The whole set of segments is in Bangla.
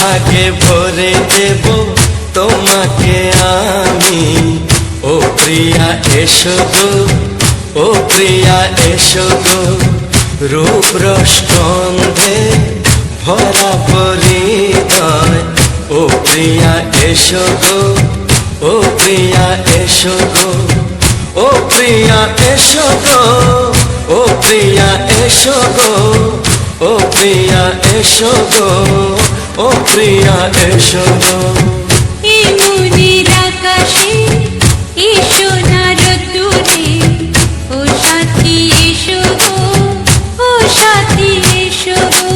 সোহাগে ভরে দেব তোমাকে আমি। ও প্রিয়া এসো গো, ও প্রিয়া এসো গো, রূপ রস গন্ধে ভরা পরিদয়। ও প্রিয়া এসো গো, ও প্রিয়া এসো গো, ও প্রিয়া এসো গো, ও প্রিয়া এসো গো, ও প্রিয়া এসো গো, ও প্রিয়া এসো গো। এই মনের আকাশে এসো না রোদ্দুরে, ও সাথী এসো গো, ও সাথী এসো গো।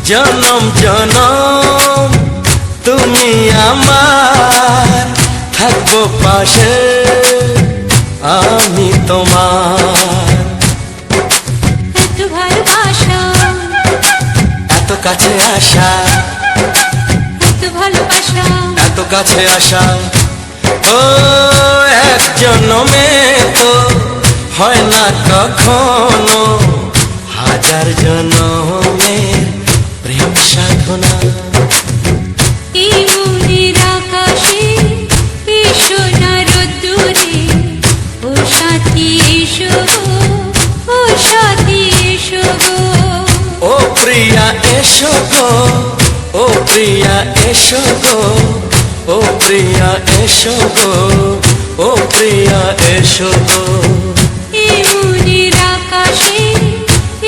জনম জনম তুমি আমার, থাকবো পাশে আমি তোমার। এত ভালোবাসা, এত কাছে আসা, এত ভালোবাসা, এত কাছে আসা, ও এক জন্মে তো হয় না কখনো, হাজার জন্মের প্রেম সাধনা। এই মনের আকাশে এসো না রোদ্দুরে, ও সাথী এসো গো, ও সাথী এসো গো। ও প্রিয়া এসো গো, ও প্রিয়া এসো গো, ও প্রিয়া এসো গো, ও প্রিয়া এসো গো। এই মনের আকাশে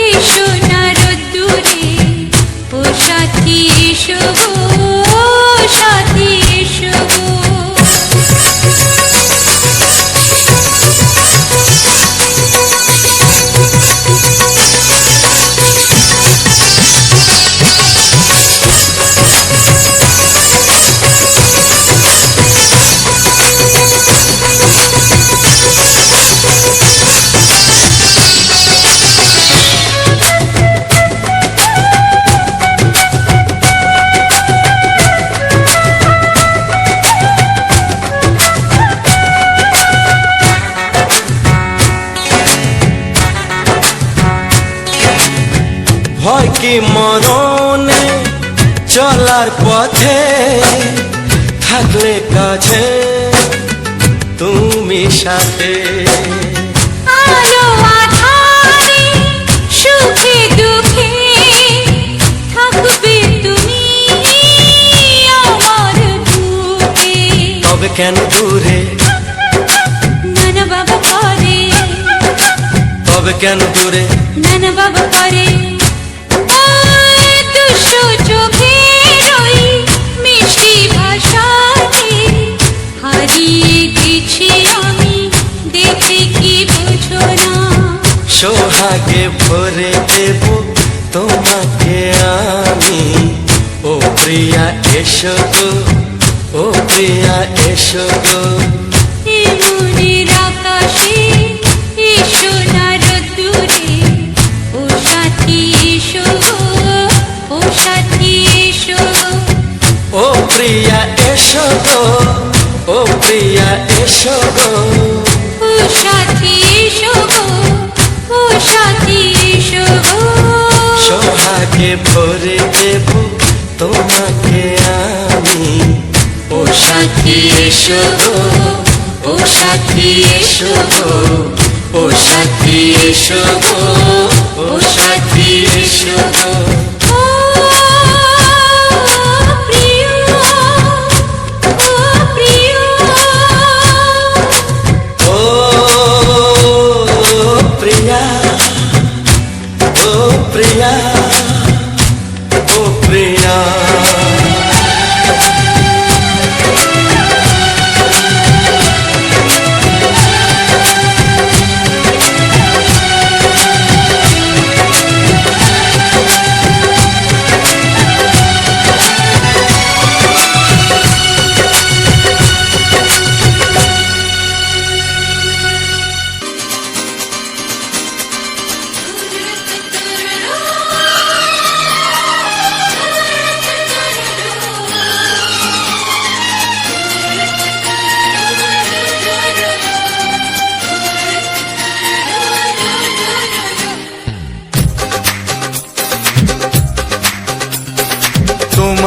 এসো না রোদ্দুরে, ও সাথী এসো গো, ও সাথী এসো গো। ভয় কি মরণে চলার পথে, থাকলে কাছে তুমি সাথে। আলো আঁধারে সুখে দুঃখে থাকবে তুমি আমার বুকে। তবে কেন দূরে, নানা বাবা করে, তবে কেন দূরে, নানা বাবা করে। দুশো চোখের ওই মিষ্টি ভাষাতে হারিয়ে গেছি আমি, দেখে কি বুঝো না। সোহাগে ভরে দেব তোমাকে আমি। ও প্রিয়া এসো গো, ও প্রিয়া এসো গো। এই মনের আকাশে এসো না রোদ্দুরে, ও সাথী এসো গো, ও সাথী এসো গো। ও প্রিয়া এসো গো, ও প্রিয়া এসো গো, ও সাথী এসো গো, ও সাথী এসো গো। সোহাগে ভরে দেব তোমাকে আমি। ও সাথী এসো গো, ও সাথী এসো গো, ও সাথী এসো গো, ও সাথী এসো গো। ও প্রিয়, ও প্রিয়, ও প্রিয়া, ও প্রিয়া, ও প্রিয়া।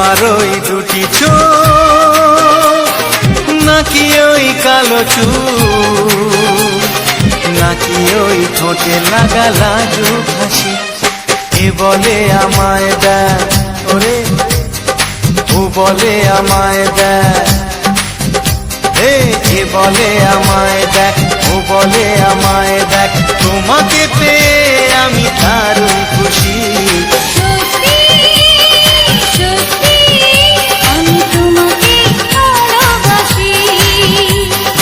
তোমার ওই দুটি চোখ নাকি ওই কালো চুল নাকি ওই ঠোঁটে লাগা লাজুক হাসি এ বলে আমায় দেখ ওরে ও বলে আমায় দেখ এ বলে আমায় দেখ ও বলে আমায় দেখ তোমাকে পেয়ে আমি দারুণ খুশি সত্যি সত্যি আমি তোমাকে ভালোবাসি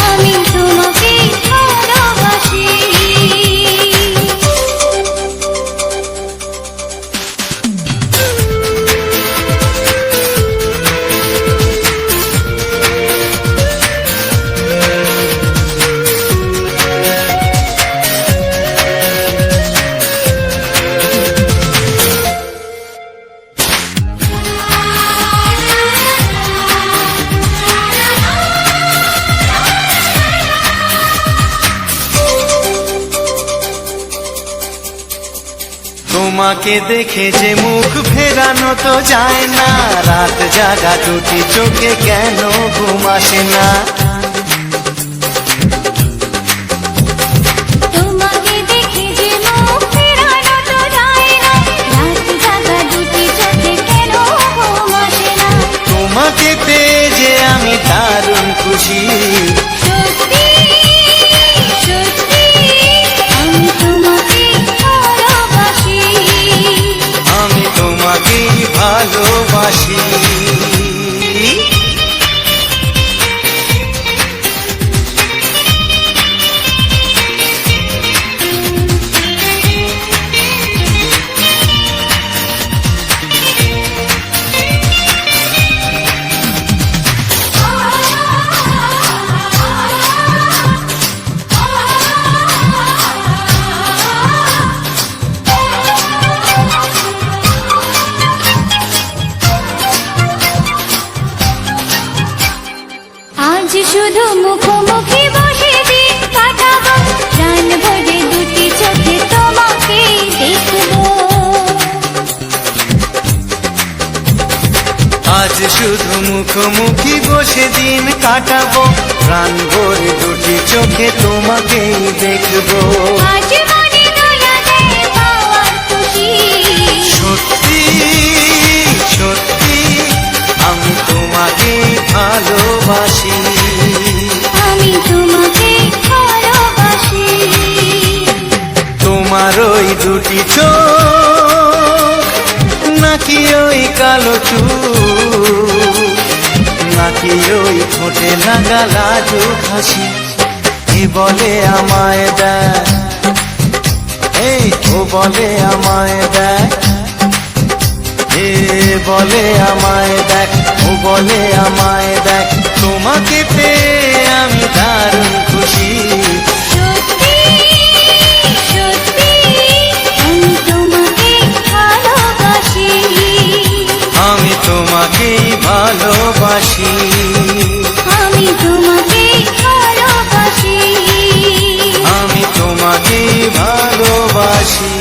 আমি তোমাকে ভালোবাসি তোমাকে দেখে যে মুখ ফেরানো তো যায় না রাত জাগা দুটি চোখে কেন ঘুম আসে না তোমাকে দেখে যে মুখ ফেরানো তো যায় না রাত জাগা দুটি চোখে কেন ঘুম আসে না তোমাকে পেয়ে যে আমি দারুণ খুশি সত্যি সত্যি আমি তোমাকে ভালোবাসি আমি তোমাকেই ভালোবাসি আজ শুধু মুখোমুখি বসে দিন কাটাবো প্রাণ ভরে দুটি চোখে তোমাকে দেখবো আজ শুধু মুখোমুখি বসে দিন কাটাবো প্রাণ ভরে দুটি চোখে তোমাকেই দেখবো আজ মনে দয়া দেয় পাওয়ার খুশি সত্যি সত্যি আমি তোমাকেই ভালোবাসি আমি তোমাকে ভালোবাসি তোমার ওই দুটি চোখ নাকি ওই কালো চুল নাকি ওই ঠোঁটে লাগা লাজুক হাসি এ বলে আমায় দেখ এই ও বলে আমায় দেখ এ বলে আমায় দেখ ও বলে আমায় দেখ তোমাকে পেয়ে আমি দারুণ খুশি সত্যি সত্যি আমি তোমাকে ভালোবাসি আমি তোমাকেই ভালোবাসি আমি তোমাকে ভালোবাসি আমি তোমাকেই ভালোবাসি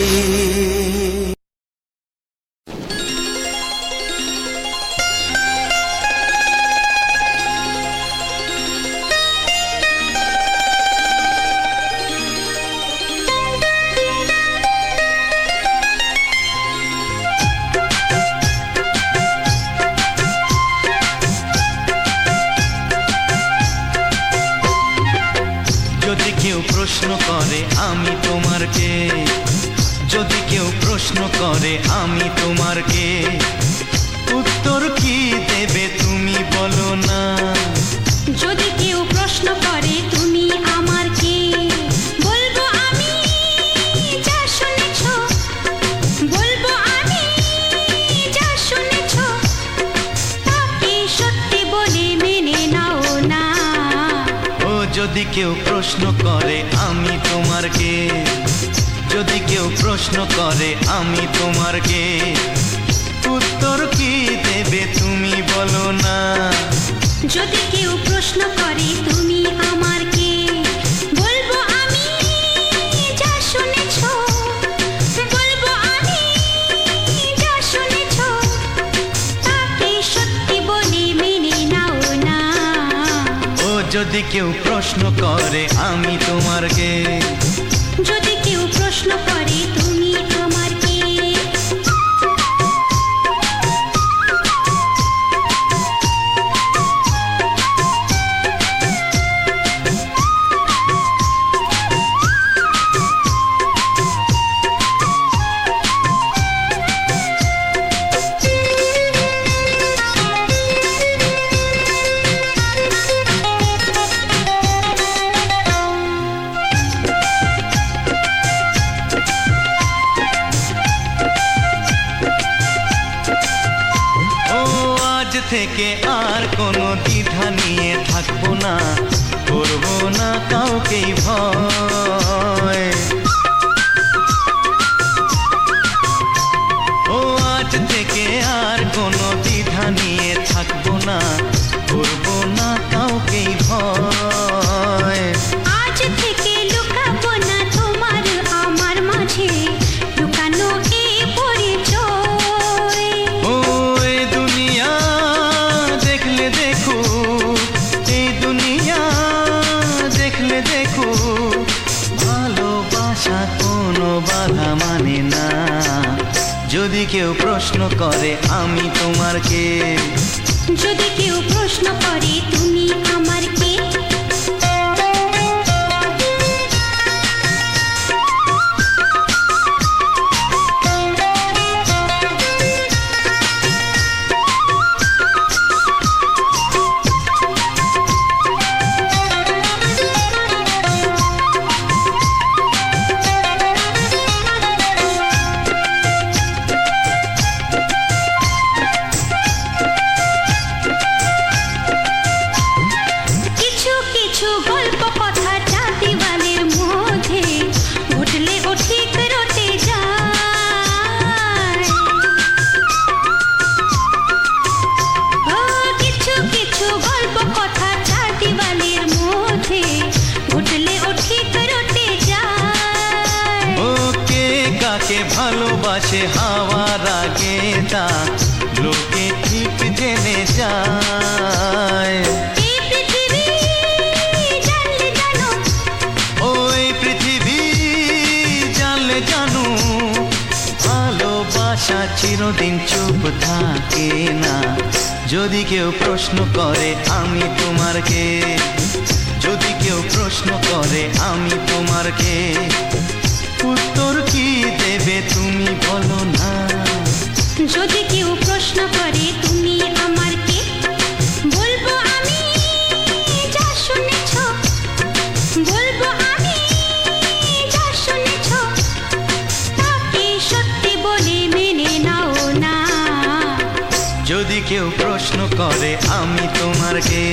যদি কেউ প্রশ্ন করে আমি তোমার কে যদি কেউ প্রশ্ন করে আমি তোমার কে উত্তর কি দেবে তুমি বলো না যদি কেউ প্রশ্ন করে তুমি আমার কে বলবো আমি যা শুনেছো বলবো আমি যা শুনেছো তাকে সত্যি বলে মেনে নাও না ও যদি কেউ প্রশ্ন করে আমি তোমার কে যদি কেউ প্রশ্ন করে আমি তোমার কে উত্তর কি দেবে তুমি বলো না যদি কেউ প্রশ্ন করে তুমি আমার কে বলবো আমি যা শুনেছো বলবো আমি যা শুনেছো তাকে যদি কেউ প্রশ্ন করে আমি তোমার কে, যদি কেউ প্রশ্ন করে তুমি আমার কে। থেকে আর কোনো দ্বিধা নিয়ে থাকবো না, করবো না কাউকেই ভয়। ও আজ থেকে আর কোনো দ্বিধা নিয়ে থাকবো না, করবো না কাউকেই ভয়। আজ থেকে লুকাবো না তোমার আমার মাঝে লুকানো এই পরিচয়। ও এই দুনিয়া দেখলে দেখো, এই দুনিয়া দেখলে দেখো, ভালোবাসা কোনো বাধা মানে না। যদি কেউ প্রশ্ন করে আমি তোমার কে, যদি কেউ প্রশ্ন করে তুমি আমার কে। ভালোবাসে হাওয়ার আগে তা লোকে ঠিক জেনে যায়। ওই পৃথিবী জানলে জানো, ভালোবাসা চিরদিন চুপ থাকে না। যদি কেউ প্রশ্ন করে আমি তোমার কে, যদি কেউ প্রশ্ন করে আমি তোমার কে, উত্তর কি দেবে তুমি বলো না। যদি কেউ প্রশ্ন করে তুমি আমার কে, বলবো আমি যা শুনেছ, বলবো আমি যা শুনেছ, তাকে সত্যি বলে মেনে নাও না। যদি কেউ প্রশ্ন করে আমি তোমার কে,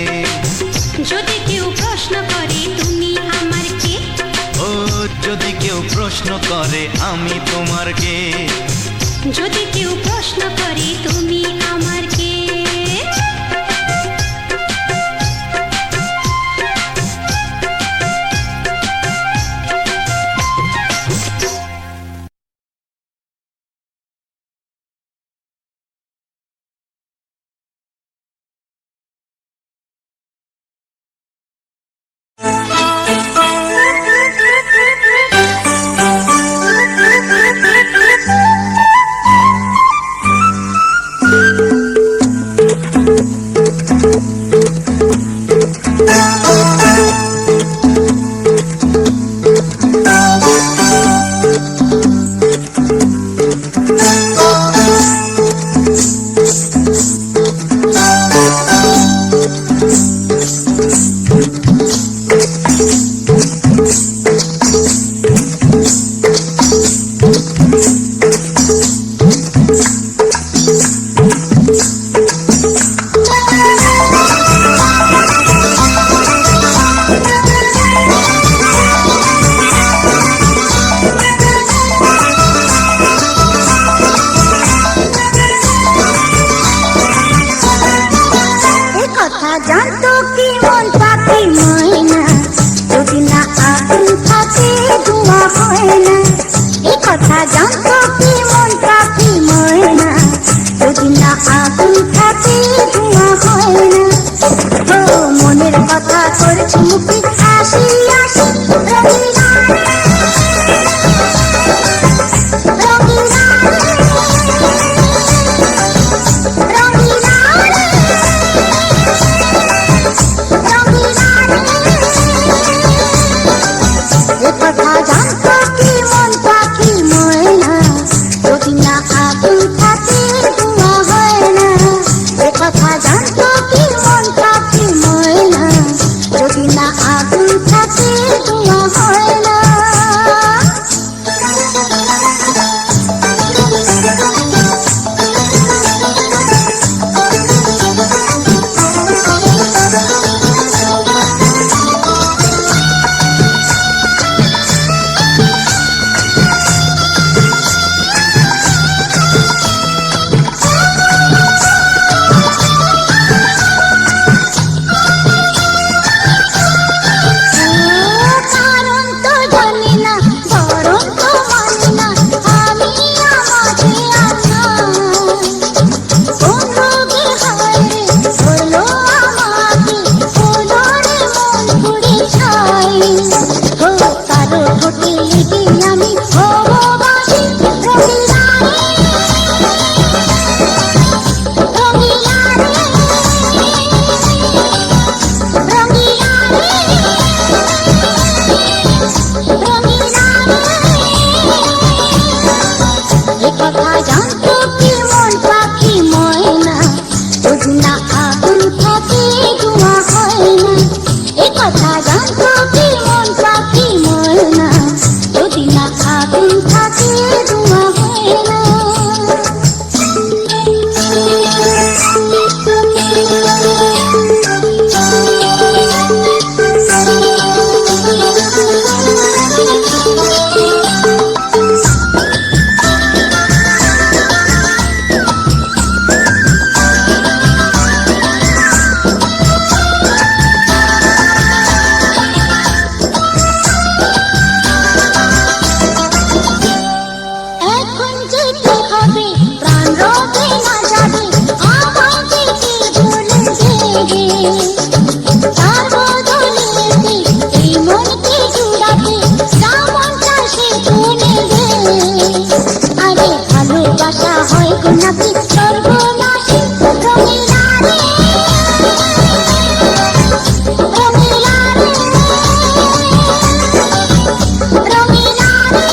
যদি কেউ প্রশ্ন করে তুমি আমার কে। ও যদি কেউ প্রশ্ন করে আমি তোমার কে, যদি কেউ প্রশ্ন করে তুমি আমার কে। মনের কথা কথা জানতো কি মন পাখি ময়না, যদি না আগুন থাকে ধোঁয়া হয় না। এখন যেতে হবে প্রাণ রবে না যাবে, আমার যেতে ভুলে জেগে। তার বদলে এই মনকে জুড়াতে যেমনটা সে শুনে দে। আরে ভালোবাসা হয় গো নাকি সর্বনাশী, রঙিলা রে রঙিলা রে রঙিলা রে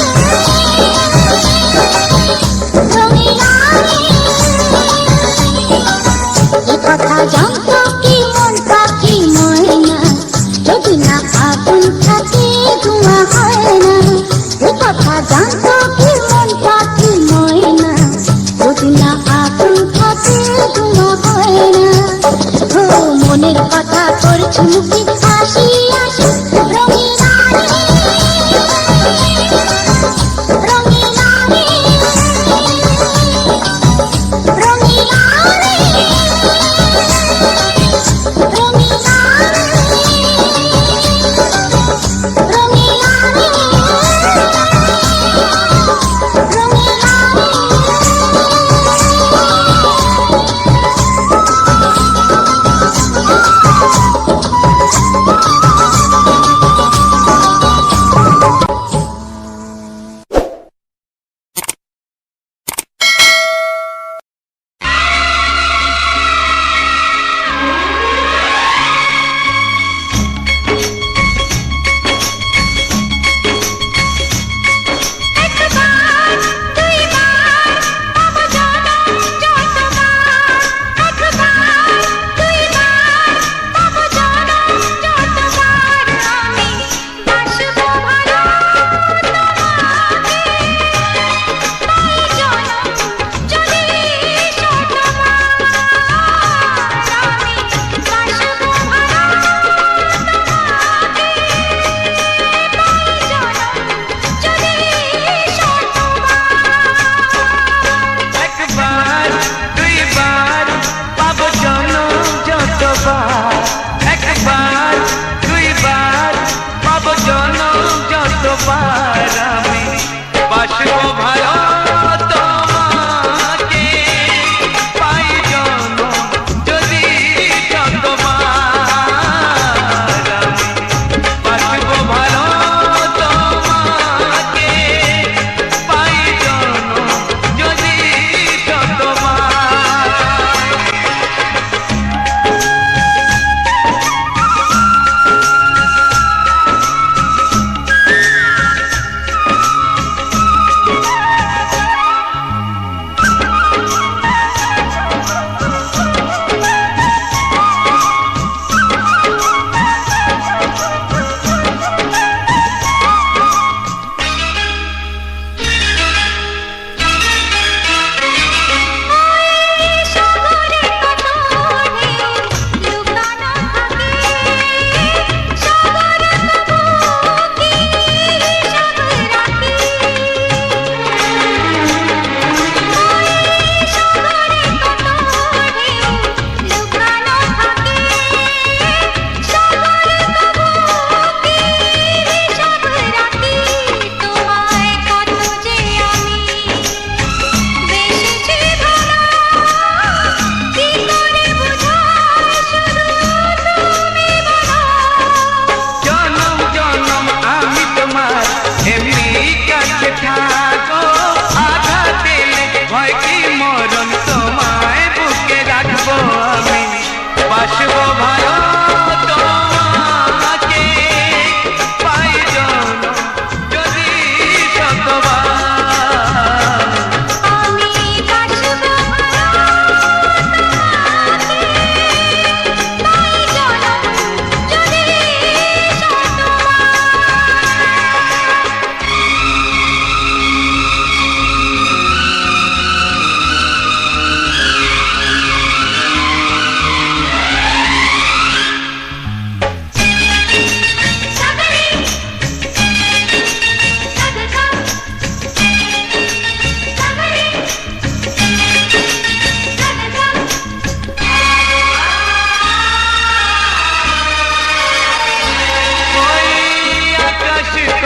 এ কথা জানতো কি মন পাখি ময়না, যদি না আগুন থাকে ধোঁয়া হয় না। এ কথা জানতো কি মন পাখি ময়না, যদি না আগুন থাকে ধোঁয়া হয় না। ও মনের কথা করছি মুখে হাসি হাসি, রঙিলা রে রঙিলা রে রঙিলা রে রঙিলা রে রঙিলা রে রঙিলা রে।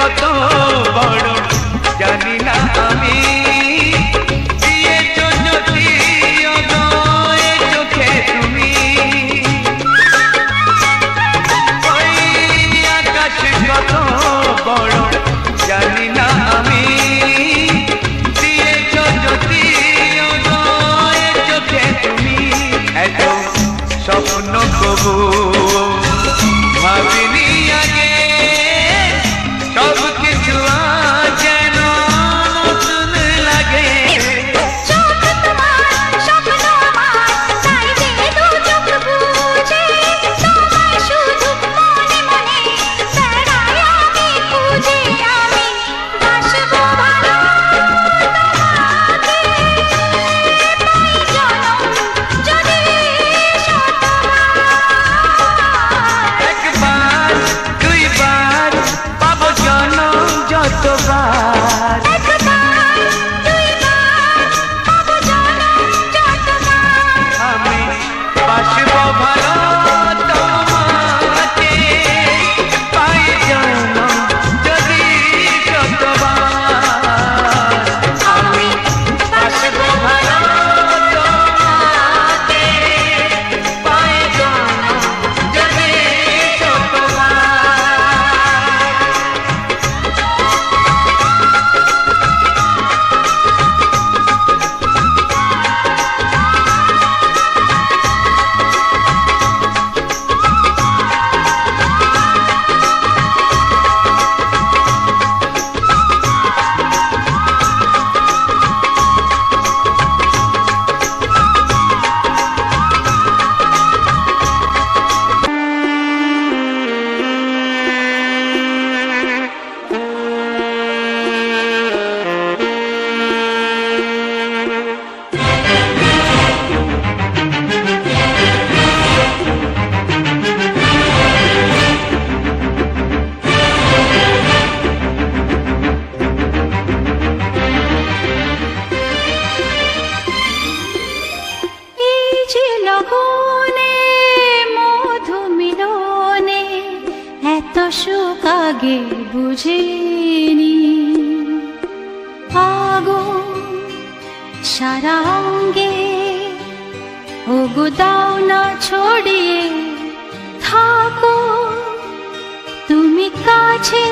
কত বড় জানি না আমি, দিয়েছ যদি অদয় চোখে তুমি। ওই আকাশ কত বড় জানি না আমি, দিয়েছ যদি অদয় চোখে তুমি। এত স্বপ্ন কবু ভাবিনি আগে, সব কিছু আজ যেন নতুন লাগে। চোখ তোমার স্বপ্ন আমার, তাই যে দু চোখ বুঝে তোমায় শুধু মনে মনে বেড়াই আমি খুঁজে। আমি বাসবো ভালো তোমাকে, পাই জনম যদি শতবার। একবার দুইবার পাবো জনম যতবার, একবার দুইবার পাবো জনম যতবার। আমি বাসবো ভালো তোমাকে, পাই জনম যদি শতবার। আমি বাসবো ভালো তোমাকে, পাই জনম যদি শতবার। এই যে লগনে মধু মিলনে এত সুখ আগে বুঝিনি। আগুন সারা অঙ্গে ওগো দাও না ছড়িয়ে থাকো তুমি কাছে,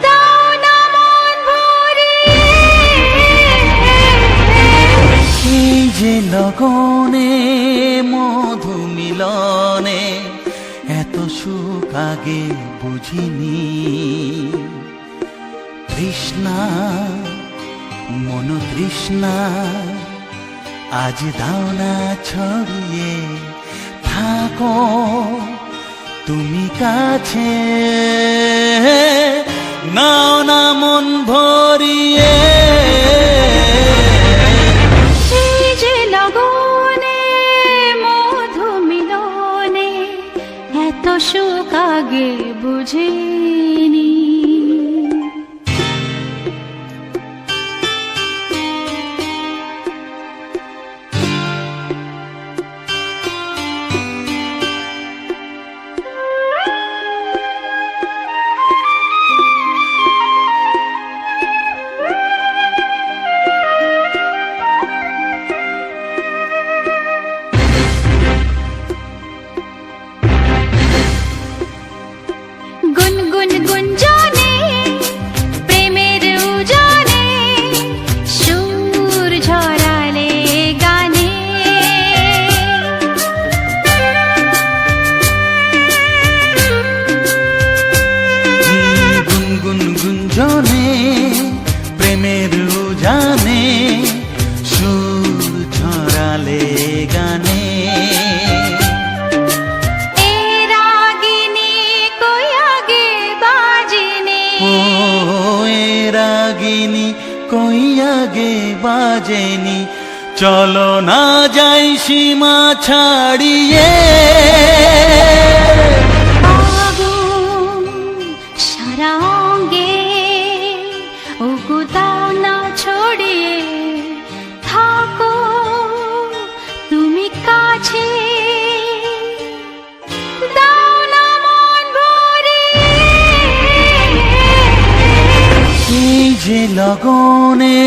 দাও না মন ভরিয়ে। এই যে লগনে মধু মিলনে এত সুখ আগে বুঝিনি। তৃষ্ণা মন তৃষ্ণা আজ দাও না ছড়িয়ে থাকো তুমি কাছে, নাও না মন ভরিয়ে। এই যে লগনে মধু মিলনে এত সুখ আগে বুঝিনি। গুনগুন গুঞ্জনে প্রেমের উজানে সুর ঝরালে গানে। গুনগুন গুঞ্জনে প্রেমের উজানে সুর ছড়ালে গানে। এ রাগিনী কই আগে বাজেনি, ও এ রাগিনী কই আগে বাজেনি, চলো না যাই সীমা ছাড়িয়ে। আগুন সারা অঙ্গে ওগো দাও না ছড়িয়ে থাকো তুমি কাছে, দাও না মন ভরিয়ে। যে লগনে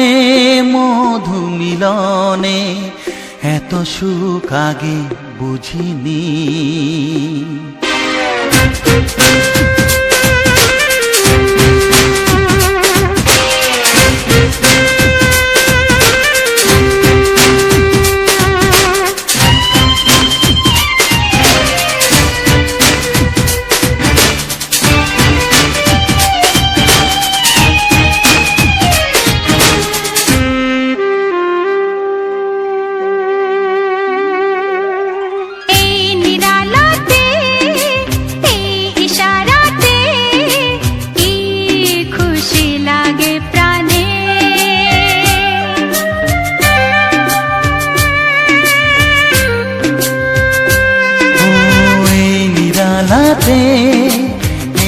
মধু মিলনে এত সুখ আগে বুঝিনি।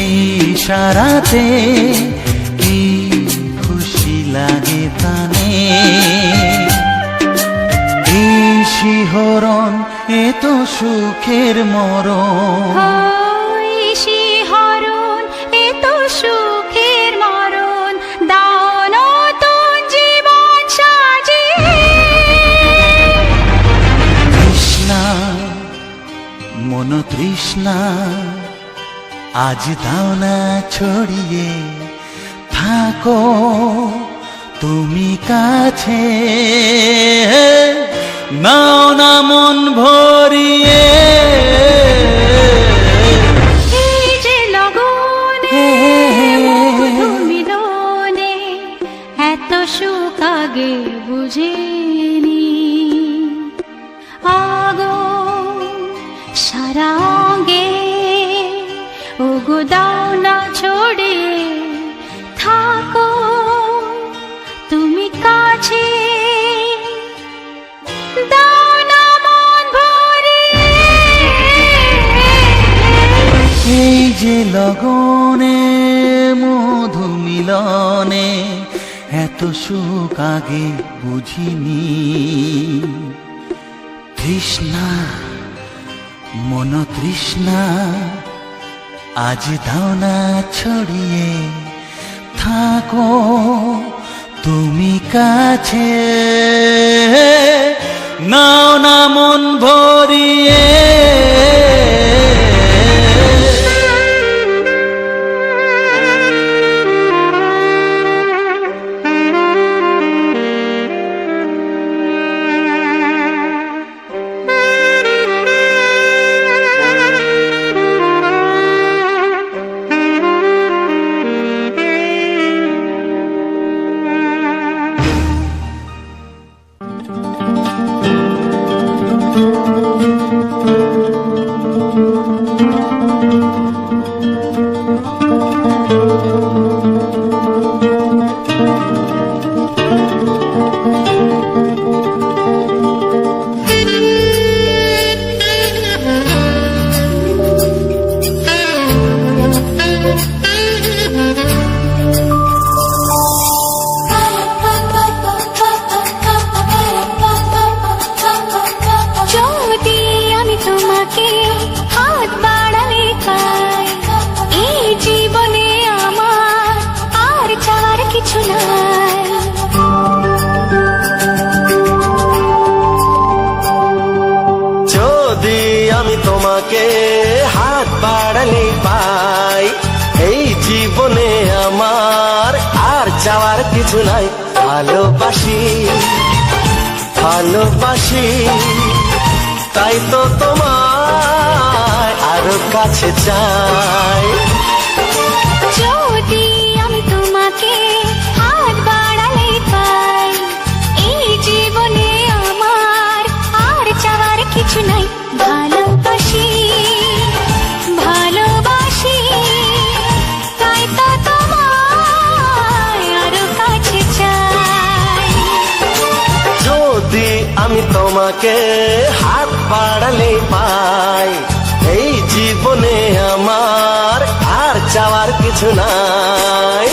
এই ইশারাতে কি খুশি লাগে প্রাণে, এই শিহরণ এ তো সুখের মরণ, শিহরণ এ তো সুখের মরণ, দাও নতুন জীবন সাজিয়ে। তৃষ্ণা মন তৃষ্ণা আজ দাও না ছড়িয়ে, থাকো তুমি কাছে, নাও না মন ভরিয়ে। এই যে লগনে মধু মিলনে এত সুখ আগে বুঝিনি। আগুন সারা অঙ্গে ওগো দাও না ছড়িয়ে, থাকো তুমি কাছে, দাও না মন ভরিয়ে। এই যে লগনে মধু মিলনে এত সুখ আগে বুঝিনি। তৃষ্ণা মন তৃষ্ণা আজ দাও না ছড়িয়ে, থাকো তুমি কাছে, নাও না মন ভরিয়ে। তোমাকে হাত বাড়ালে পাই, এই জীবনে আমার আর চাওয়ার কিছু নাই। ভালোবাসি ভালোবাসি তাই তো তোমায় আরো কাছে চাই। যদি আমি তোমাকে হাত বাড়ালে পাই, এই জীবনে আমার আর চাওয়ার কিছু নাই। ভালোবাসি ভালোবাসি তাই তো তোমায় আরো কাছে চাই। যদি আমি তোমাকে হাত বাড়ালে পাই, এই জীবনে আমার আর চাওয়ার কিছু নাই।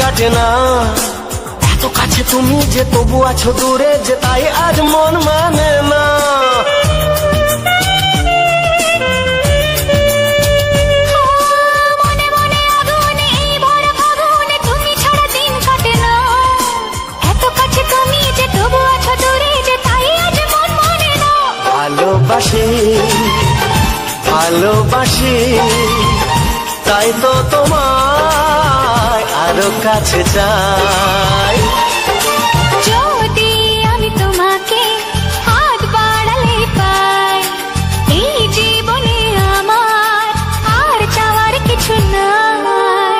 কাটে না। এত কাছে তুমি যে তবু আছো দূরে, যে তাই আজ মন মানে না। মনে মনে আগুনে এই ভরা ফাগুনে তুমি ছাড়া দিন কাটে না। এত কাছে তুমি যে তবু আছো দূরে, যে তাই আজ মন মানে না। ভালোবাসি ভালোবাসি তাই তো তোমায় আরো কাছে চাই। যদি আমি তোমাকে হাত বাড়ালে পাই, এই জীবনে আমার আর চাওয়ার কিছু নাই।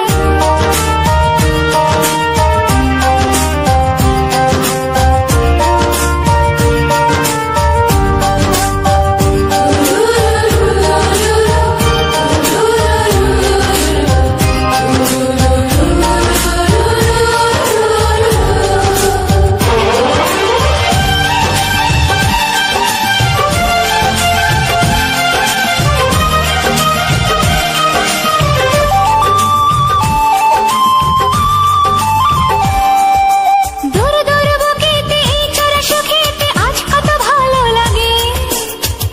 দূর দূর বুকেতে এই চড়া সুখেতে আজ কত ভালো লাগে।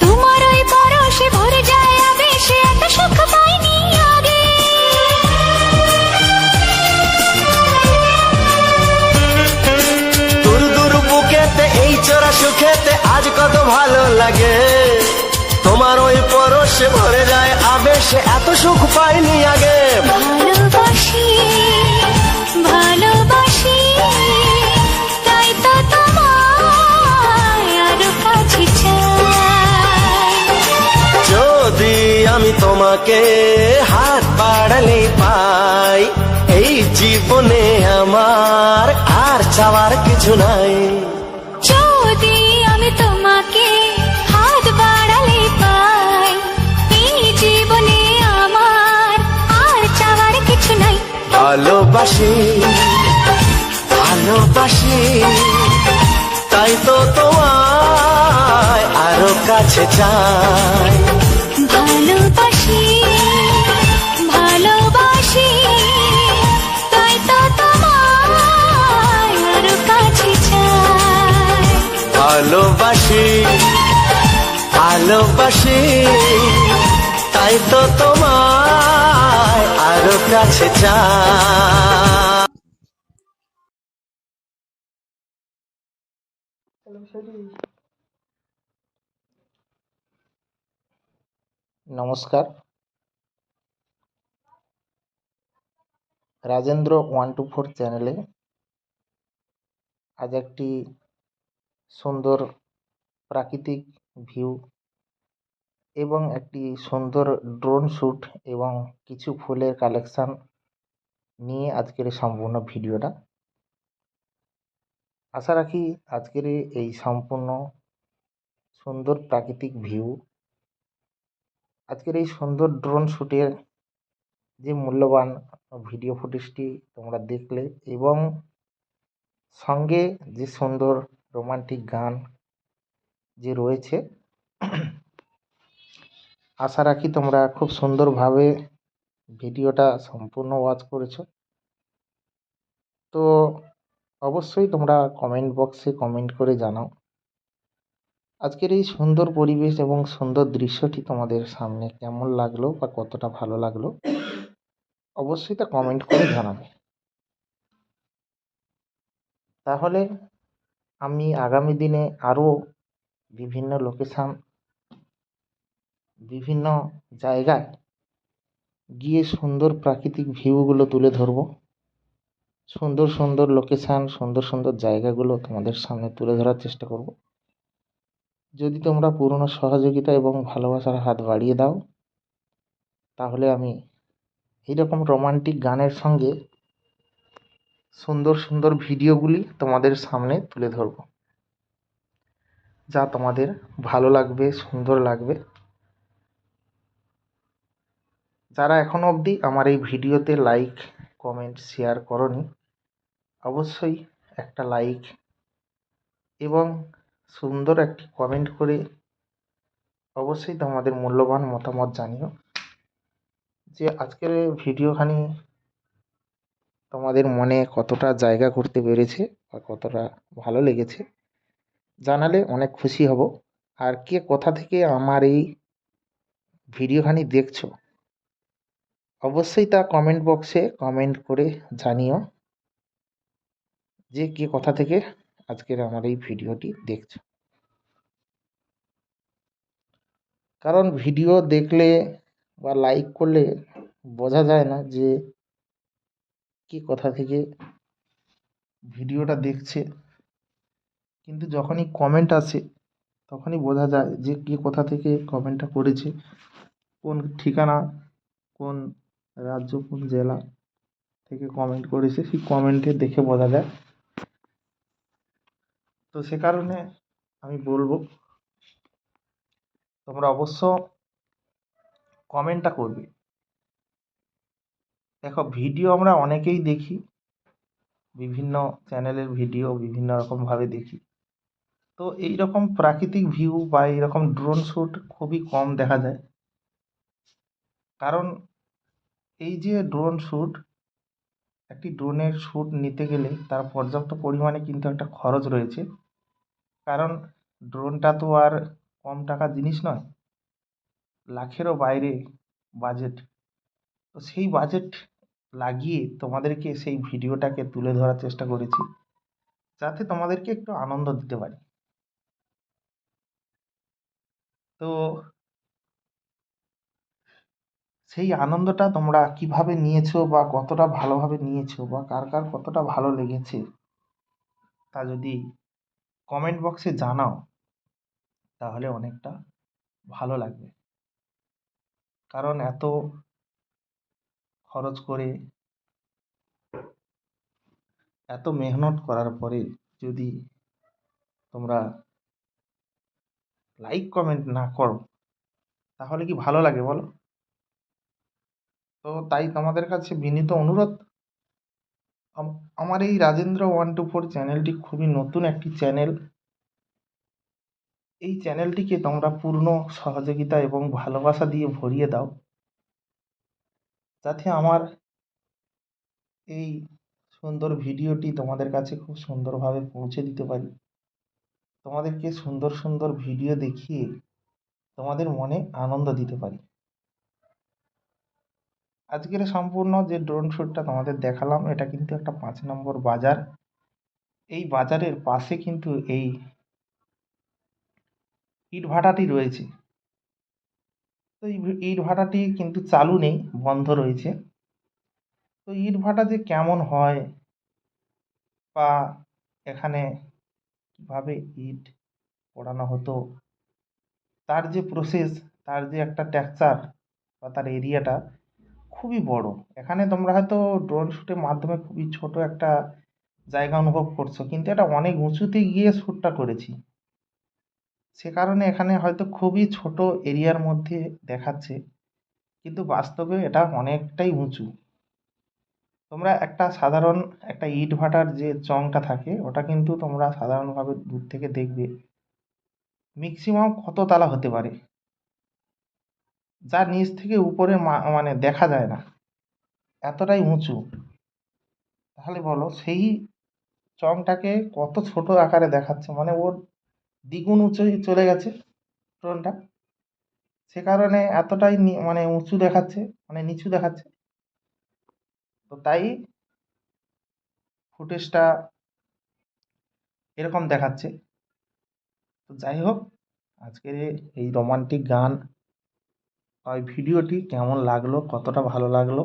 তোমার ওই পরশে ভরে যায় আবেশে, এত সুখ পাইনি আগে। দূর দূর বুকেতে এই চোরা সুখেতে আজ কত ভালো লাগে। তোমার ওই পরশে ভরে যায় আবেশে, এত সুখ পাইনি আগে। ভালোবাসি ভালোবাসি তাই তো তোমায় আরো কাছে চাই। যদি আমি তোমাকে হাত বাড়ালে পাই, এই জীবনে আমার আর চাওয়ার কিছু নাই। যদি আমি তোমাকে হাত বাড়ালে পাই, এই জীবনে আমার আর চাওয়ার কিছু নাই। ভালোবাসি ভালোবাসি তাই তো তোমায় আরো কাছে চাই। ভালোবাসি ভালোবাসি তাই তো তোমায় আরো কাছে চাই। ভালোবাসি ভালোবাসি তাই তো তোমায় আরো কাছে চাই। নমস্কার, রাজেন্দ্র 124 চ্যানেলে আজ একটি সুন্দর প্রাকৃতিক ভিউ এবং একটি সুন্দর ড্রোন শ্যুট এবং কিছু ফুলের কালেকশন নিয়ে আজকের এই সম্পূর্ণ ভিডিওটা। আশা রাখি আজকের এই সম্পূর্ণ সুন্দর প্রাকৃতিক ভিউ, আজকের এই সুন্দর ড্রোন শ্যুটের যে মূল্যবান ভিডিও ফুটেজটি তোমরা দেখলে এবং সঙ্গে যে সুন্দর রোমান্টিক গান যে রয়েছে, আশা রাখি তোমরা খুব সুন্দরভাবে ভিডিওটা সম্পূর্ণ ওয়াচ করেছো। তো অবশ্যই তোমরা কমেন্ট বক্সে কমেন্ট করে জানাও আজকের এই সুন্দর পরিবেশ এবং সুন্দর দৃশ্যটি তোমাদের সামনে কেমন লাগলো বা কতটা ভালো লাগলো। অবশ্যই তা কমেন্ট করে জানাবে। তাহলে আমি আগামী দিনে আরও বিভিন্ন লোকেশান, বিভিন্ন জায়গায় গিয়ে সুন্দর প্রাকৃতিক ভিউগুলো তুলে ধরবো। সুন্দর সুন্দর লোকেশান, সুন্দর সুন্দর জায়গাগুলো তোমাদের সামনে তুলে ধরার চেষ্টা করব। যদি তোমরা পূর্ণ সহযোগিতা এবং ভালোবাসার হাত বাড়িয়ে দাও, তাহলে আমি এইরকম রোমান্টিক গানের সঙ্গে সুন্দর সুন্দর ভিডিওগুলি তোমাদের সামনে তুলে ধরব, যা তোমাদের ভালো লাগবে, সুন্দর লাগবে। যারা এখনও অবধি আমার এই ভিডিওতে লাইক, কমেন্ট, শেয়ার করোনি, অবশ্যই একটা লাইক এবং সুন্দর একটি কমেন্ট করে অবশ্যই তোমাদের মূল্যবান মতামত জানিও যে আজকের ভিডিওখানি তোমাদের মনে কতটা জায়গা করতে পেরেছে বা কতটা ভালো লেগেছে জানালে অনেক খুশি হব। আর কে কোথা থেকে আমার এই ভিডিওখানি দেখছো অবশ্যই তা কমেন্ট বক্সে কমেন্ট করে জানিও যে কে কোথা থেকে আজকের আমার এই ভিডিওটি দেখছো। কারণ ভিডিও দেখলে বা লাইক করলে বোঝা যায় না যে কে কোথা থেকে ভিডিওটা দেখছে, কিন্তু যখনই কমেন্ট আসে তখনই বোঝা যায় যে কে কোথা থেকে কমেন্টটা করেছে, কোন ঠিকানা, কোন রাজ্য, কোন জেলা থেকে কমেন্ট করেছে, সেই কমেন্টে দেখে বোঝা যায়। তো সে কারণে আমি বলবো তোমরা অবশ্য কমেন্টটা করবে। দেখো, ভিডিও আমরা অনেকেই দেখি, বিভিন্ন চ্যানেলের ভিডিও বিভিন্ন রকমভাবে দেখি। তো এই রকম প্রাকৃতিক ভিউ বা এইরকম ড্রোন শ্যুট খুবই কম দেখা যায়। কারণ এই যে ড্রোন শ্যুট, একটি ড্রোনের শ্যুট নিতে গেলে তার পর্যাপ্ত পরিমাণে কিন্তু একটা খরচ রয়েছে। কারণ ড্রোনটা তো আর কম টাকার জিনিস নয়, লাখেরও বাইরে বাজেট। তো সেই বাজেট লাগিয়ে তোমাদেরকে সেই ভিডিওটাকে তুলে ধরার চেষ্টা করেছি, যাতে তোমাদেরকে একটু আনন্দ দিতে পারি। তো সেই আনন্দটা তোমরা কিভাবে নিয়েছো বা কতটা ভালোভাবে নিয়েছো বা কার কার কতটা ভালো লেগেছে তা যদি কমেন্ট বক্সে জানাও তাহলে অনেকটা ভালো লাগবে। কারণ এত খরচ করে, এত মেহনত করার পরে যদি তোমরা লাইক কমেন্ট না করো তাহলে কি ভালো লাগে বলো? তো তাই তোমাদের কাছে বিনীত অনুরোধ, আমার এই রাজেন্দ্র 124 চ্যানেলটি খুবই নতুন একটি চ্যানেল। এই চ্যানেলটিকে তোমরা পূর্ণ সহযোগিতা এবং ভালোবাসা দিয়ে ভরিয়ে দাও, যাতে আমার এই সুন্দর ভিডিওটি তোমাদের কাছে খুব সুন্দরভাবে পৌঁছে দিতে পারি, তোমাদেরকে সুন্দর সুন্দর ভিডিও দেখিয়ে তোমাদের মনে আনন্দ দিতে পারি। আজকের সম্পূর্ণ যে ড্রোন শ্যুটটা তোমাদের দেখালাম, এটা কিন্তু একটা 5 নম্বর বাজার। এই বাজারের পাশে কিন্তু এই ইটভাটাটি রয়েছে। তো এই ইটভাটাটি কিন্তু চালু নেই, বন্ধ রয়েছে। তো ইটভাটা যে কেমন হয় বা এখানে কিভাবে ইট পোড়ানো হতো, তার যে প্রসেস, তার যে একটা টেক্সচার বা তার এরিয়াটা খুবই বড়। এখানে তোমরা হয়তো ড্রোন শ্যুটের মাধ্যমে খুবই ছোট একটা জায়গা অনুভব করছো, কিন্তু এটা অনেক উঁচুতে গিয়ে শ্যুটটা করেছি। সে কারণে এখানে হয়তো খুবই ছোট এরিয়ার মধ্যে দেখাচ্ছে, কিন্তু বাস্তবে এটা অনেকটাই উঁচু। তোমরা একটা সাধারণ একটা ইটভাটার যে চংটা থাকে ওটা কিন্তু তোমরা সাধারণভাবে দূর থেকে দেখবে ম্যাক্সিমাম কত তালা হতে পারে, যা নিচ থেকে উপরে মানে দেখা যায় না, এতটাই উঁচু। তাহলে বলো সেই চংটাকে কত ছোট আকারে দেখাচ্ছে, মানে ওর দ্বিগুণ উঁচু চলে গেছে ড্রোনটা। সে কারণে এতটাই মানে উঁচু দেখাচ্ছে, মানে নিচু দেখাচ্ছে। তো তাই ফুটেজটা এরকম দেখাচ্ছে। তো যাই হোক, আজকের এই রোমান্টিক গান আর ভিডিওটি কেমন লাগলো, কতটা ভালো লাগলো,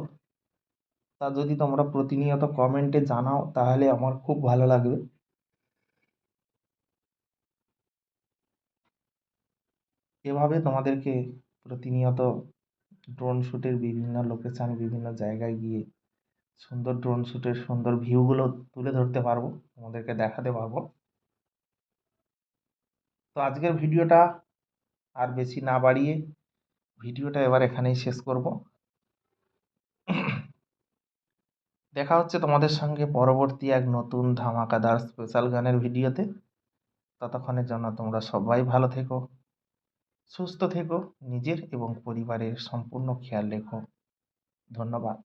তা যদি তোমরা প্রতিনিয়ত কমেন্টে জানাও তাহলে আমার খুব ভালো লাগবে। এভাবে তোমাদেরকে প্রতিনিয়ত ড্রোন শ্যুটের বিভিন্ন লোকেশান, বিভিন্ন জায়গায় গিয়ে সুন্দর ড্রোন শ্যুটের সুন্দর ভিউগুলো তুলে ধরতে পারবো, তোমাদেরকে দেখাতে পারবো। তো আজকের ভিডিওটা আর বেশি না বাড়িয়ে ভিডিওটা এবার এখানেই শেষ করব। দেখা হচ্ছে তোমাদের সঙ্গে পরবর্তী এক নতুন ধামাকাদার স্পেশাল গানের ভিডিওতে। ততক্ষণের জন্য তোমরা সবাই ভালো থেকো, সুস্থ থেকো, নিজের এবং পরিবারের সম্পূর্ণ খেয়াল রেখো। ধন্যবাদ।